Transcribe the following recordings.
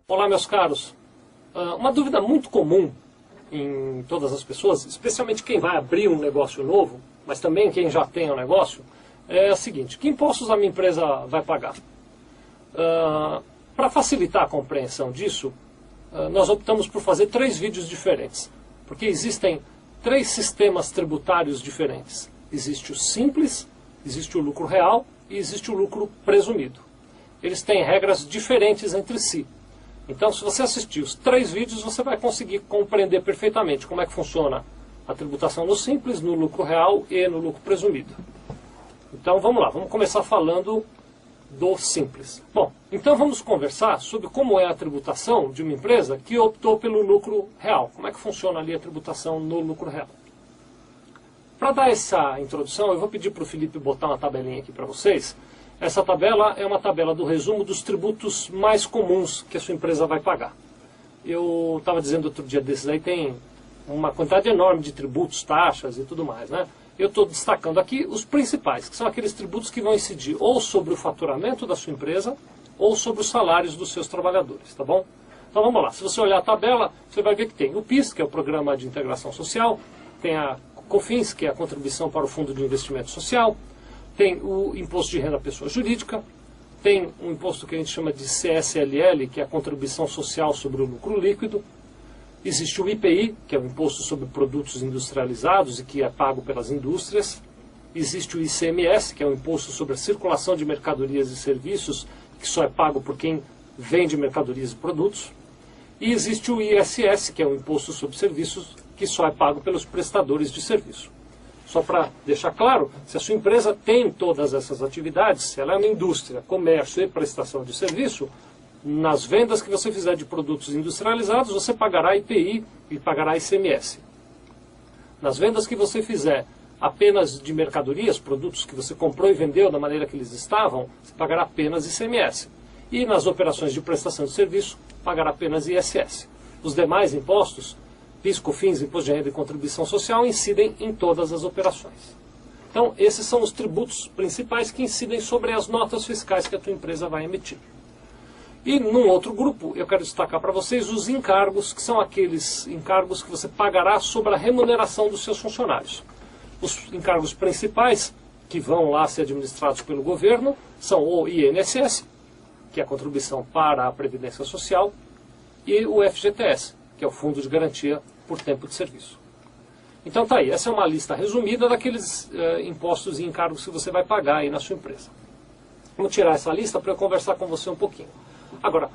Olá, meus caros. Uma dúvida muito comum em todas as pessoas, especialmente quem vai abrir um negócio novo, mas também quem já tem um negócio, é a seguinte: que impostos a minha empresa vai pagar? Para facilitar a compreensão disso, nós optamos por fazer 3 vídeos diferentes, porque existem 3 sistemas tributários diferentes. Existe o simples, existe o lucro real e existe o lucro presumido. Eles têm regras diferentes entre si. Então, se você assistir os 3 vídeos, você vai conseguir compreender perfeitamente como é que funciona a tributação no simples, no lucro real e no lucro presumido. Então, vamos lá, vamos começar falando do simples. Bom, então vamos conversar sobre como é a tributação de uma empresa que optou pelo lucro real. Como é que funciona ali a tributação no lucro real? Para dar essa introdução, eu vou pedir para o Felipe botar uma tabelinha aqui para vocês. Essa tabela é uma tabela do resumo dos tributos mais comuns que a sua empresa vai pagar. Eu estava dizendo outro dia desses aí, tem uma quantidade enorme de tributos, taxas e tudo mais, né? Eu estou destacando aqui os principais, que são aqueles tributos que vão incidir ou sobre o faturamento da sua empresa ou sobre os salários dos seus trabalhadores, tá bom? Então vamos lá, se você olhar a tabela, você vai ver que tem o PIS, que é o Programa de Integração Social, tem a COFINS, que é a Contribuição para o Fundo de Investimento Social, tem o Imposto de Renda à Pessoa Jurídica, tem um imposto que a gente chama de CSLL, que é a Contribuição Social sobre o Lucro Líquido. Existe o IPI, que é o Imposto sobre Produtos Industrializados e que é pago pelas indústrias. Existe o ICMS, que é o Imposto sobre a Circulação de Mercadorias e Serviços, que só é pago por quem vende mercadorias e produtos. E existe o ISS, que é o Imposto sobre Serviços, que só é pago pelos prestadores de serviço. Só para deixar claro, se a sua empresa tem todas essas atividades, se ela é uma indústria, comércio e prestação de serviço, nas vendas que você fizer de produtos industrializados, você pagará IPI e pagará ICMS. Nas vendas que você fizer apenas de mercadorias, produtos que você comprou e vendeu da maneira que eles estavam, você pagará apenas ICMS. E nas operações de prestação de serviço, pagará apenas ISS. Os demais impostos, PIS, COFINS, Imposto de Renda e Contribuição Social, incidem em todas as operações. Então, esses são os tributos principais que incidem sobre as notas fiscais que a tua empresa vai emitir. E num outro grupo, eu quero destacar para vocês os encargos, que são aqueles encargos que você pagará sobre a remuneração dos seus funcionários. Os encargos principais, que vão lá ser administrados pelo governo, são o INSS, que é a contribuição para a Previdência Social, e o FGTS, que é o Fundo de Garantia por Tempo de Serviço. Então tá aí, essa é uma lista resumida daqueles impostos e encargos que você vai pagar aí na sua empresa. Vamos tirar essa lista para eu conversar com você um pouquinho. Agora,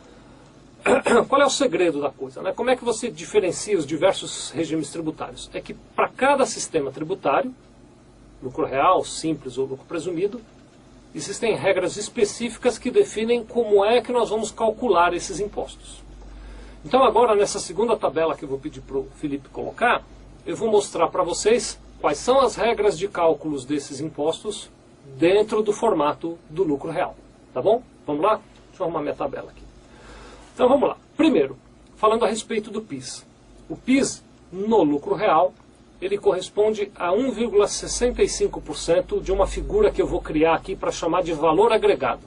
qual é o segredo da coisa, né? Como é que você diferencia os diversos regimes tributários? É que para cada sistema tributário, lucro real, simples ou lucro presumido, existem regras específicas que definem como é que nós vamos calcular esses impostos. Então agora, nessa segunda tabela que eu vou pedir para o Felipe colocar, eu vou mostrar para vocês quais são as regras de cálculos desses impostos dentro do formato do lucro real. Tá bom? Vamos lá? Deixa eu arrumar minha tabela aqui. Então vamos lá. Primeiro, falando a respeito do PIS. O PIS, no lucro real, ele corresponde a 1,65% de uma figura que eu vou criar aqui para chamar de valor agregado.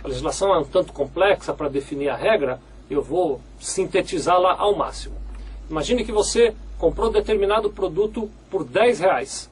A legislação é um tanto complexa para definir a regra, eu vou sintetizá-la ao máximo. Imagine que você comprou determinado produto por R$10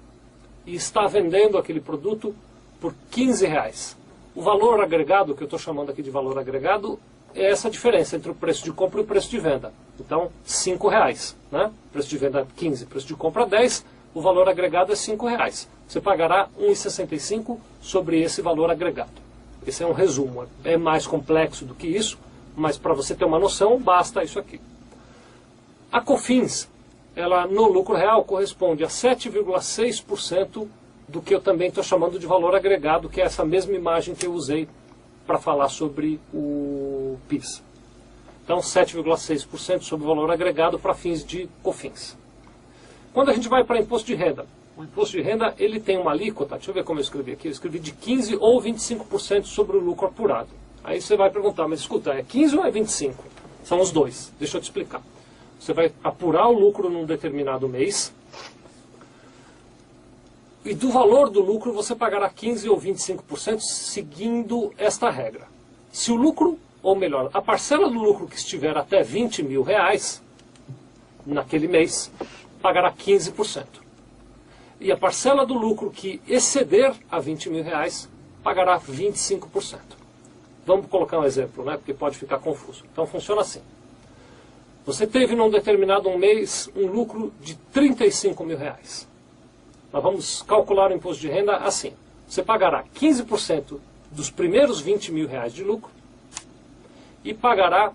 e está vendendo aquele produto por R$15. O valor agregado, que eu estou chamando aqui de valor agregado, é essa diferença entre o preço de compra e o preço de venda. Então, R$5, né? Preço de venda 15, preço de compra 10, o valor agregado é R$5. Você pagará 1,65 sobre esse valor agregado. Esse é um resumo, é mais complexo do que isso, mas para você ter uma noção, basta isso aqui. A COFINS, ela no lucro real corresponde a 7,6% do que eu também estou chamando de valor agregado, que é essa mesma imagem que eu usei para falar sobre o PIS. Então, 7,6% sobre o valor agregado para fins de COFINS. Quando a gente vai para imposto de renda, o imposto de renda ele tem uma alíquota, deixa eu ver como eu escrevi aqui, eu escrevi de 15% ou 25% sobre o lucro apurado. Aí você vai perguntar, mas escuta, é 15 ou é 25? São os dois, deixa eu te explicar. Você vai apurar o lucro num determinado mês, e do valor do lucro você pagará 15% ou 25% seguindo esta regra. Se o lucro ou melhor, a parcela do lucro que estiver até R$20.000 naquele mês, pagará 15%. E a parcela do lucro que exceder a R$20.000 pagará 25%. Vamos colocar um exemplo, né, porque pode ficar confuso. Então funciona assim. Você teve num determinado mês um lucro de R$35.000. Nós vamos calcular o imposto de renda assim. Você pagará 15% dos primeiros R$20.000 de lucro e pagará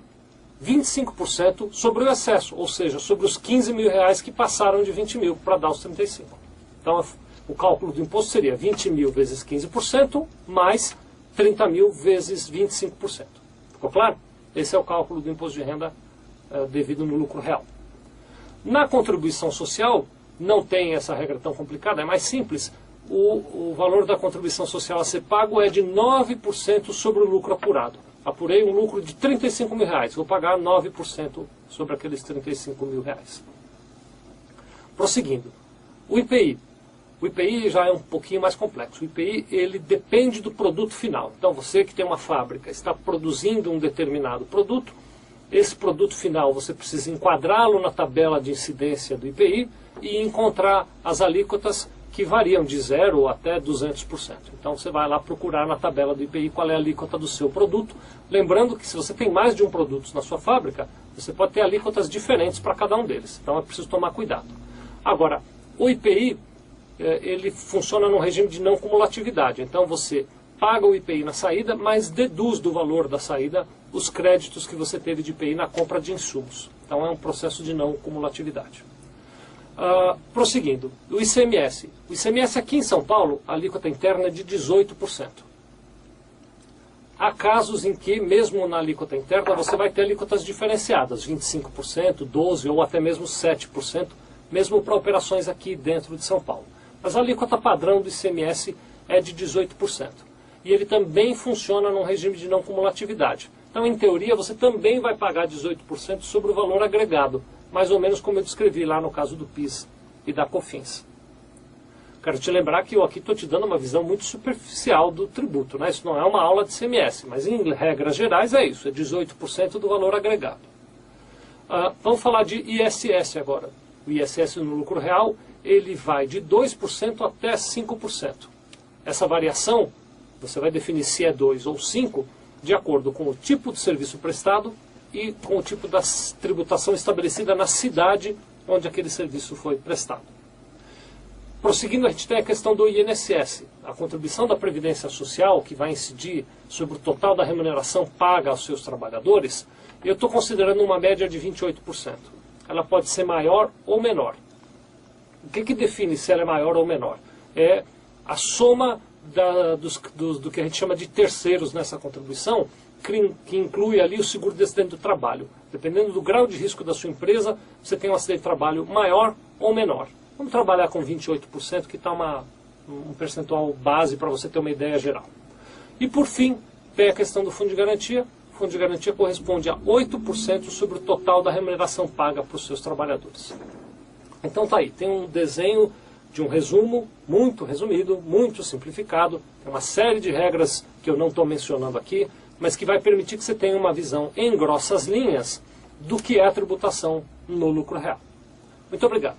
25% sobre o excesso, ou seja, sobre os R$15.000 que passaram de 20.000 para dar os 35. Então o cálculo do imposto seria 20.000 vezes 15% mais 30.000 vezes 25%. Ficou claro? Esse é o cálculo do imposto de renda devido no lucro real. Na contribuição social, não tem essa regra tão complicada, é mais simples. O valor da contribuição social a ser pago é de 9% sobre o lucro apurado. Apurei um lucro de R$35.000, vou pagar 9% sobre aqueles R$35.000. Prosseguindo, o IPI. O IPI já é um pouquinho mais complexo. O IPI ele depende do produto final. Então você que tem uma fábrica, está produzindo um determinado produto, esse produto final você precisa enquadrá-lo na tabela de incidência do IPI e encontrar as alíquotas que variam de 0 até 200%. Então você vai lá procurar na tabela do IPI qual é a alíquota do seu produto. Lembrando que se você tem mais de um produto na sua fábrica, você pode ter alíquotas diferentes para cada um deles. Então é preciso tomar cuidado. Agora, o IPI ele funciona num regime de não cumulatividade. Então você paga o IPI na saída, mas deduz do valor da saída os créditos que você teve de IPI na compra de insumos. Então é um processo de não cumulatividade. Prosseguindo, o ICMS. O ICMS aqui em São Paulo, a alíquota interna é de 18%. Há casos em que, mesmo na alíquota interna, você vai ter alíquotas diferenciadas, 25%, 12% ou até mesmo 7%, mesmo para operações aqui dentro de São Paulo. Mas a alíquota padrão do ICMS é de 18%. E ele também funciona num regime de não cumulatividade. Então, em teoria, você também vai pagar 18% sobre o valor agregado, mais ou menos como eu descrevi lá no caso do PIS e da COFINS. Quero te lembrar que eu aqui estou te dando uma visão muito superficial do tributo, né? Isso não é uma aula de ICMS, mas em regras gerais é isso, é 18% do valor agregado. Vamos falar de ISS agora. O ISS no lucro real, ele vai de 2% até 5%. Essa variação, você vai definir se é 2 ou 5, de acordo com o tipo de serviço prestado e com o tipo da tributação estabelecida na cidade onde aquele serviço foi prestado. Prosseguindo, a gente tem a questão do INSS, a contribuição da Previdência Social, que vai incidir sobre o total da remuneração paga aos seus trabalhadores. Eu estou considerando uma média de 28%. Ela pode ser maior ou menor. O que define se ela é maior ou menor? É a soma do que a gente chama de terceiros nessa contribuição, que inclui ali o seguro de acidente do trabalho. Dependendo do grau de risco da sua empresa, você tem um acidente de trabalho maior ou menor. Vamos trabalhar com 28%, que está um percentual base para você ter uma ideia geral. E por fim, tem a questão do fundo de garantia. O fundo de garantia corresponde a 8% sobre o total da remuneração paga para os seus trabalhadores. Então tá aí, tem um desenho de um resumo muito resumido, muito simplificado, tem uma série de regras que eu não estou mencionando aqui, mas que vai permitir que você tenha uma visão em grossas linhas do que é a tributação no lucro real. Muito obrigado.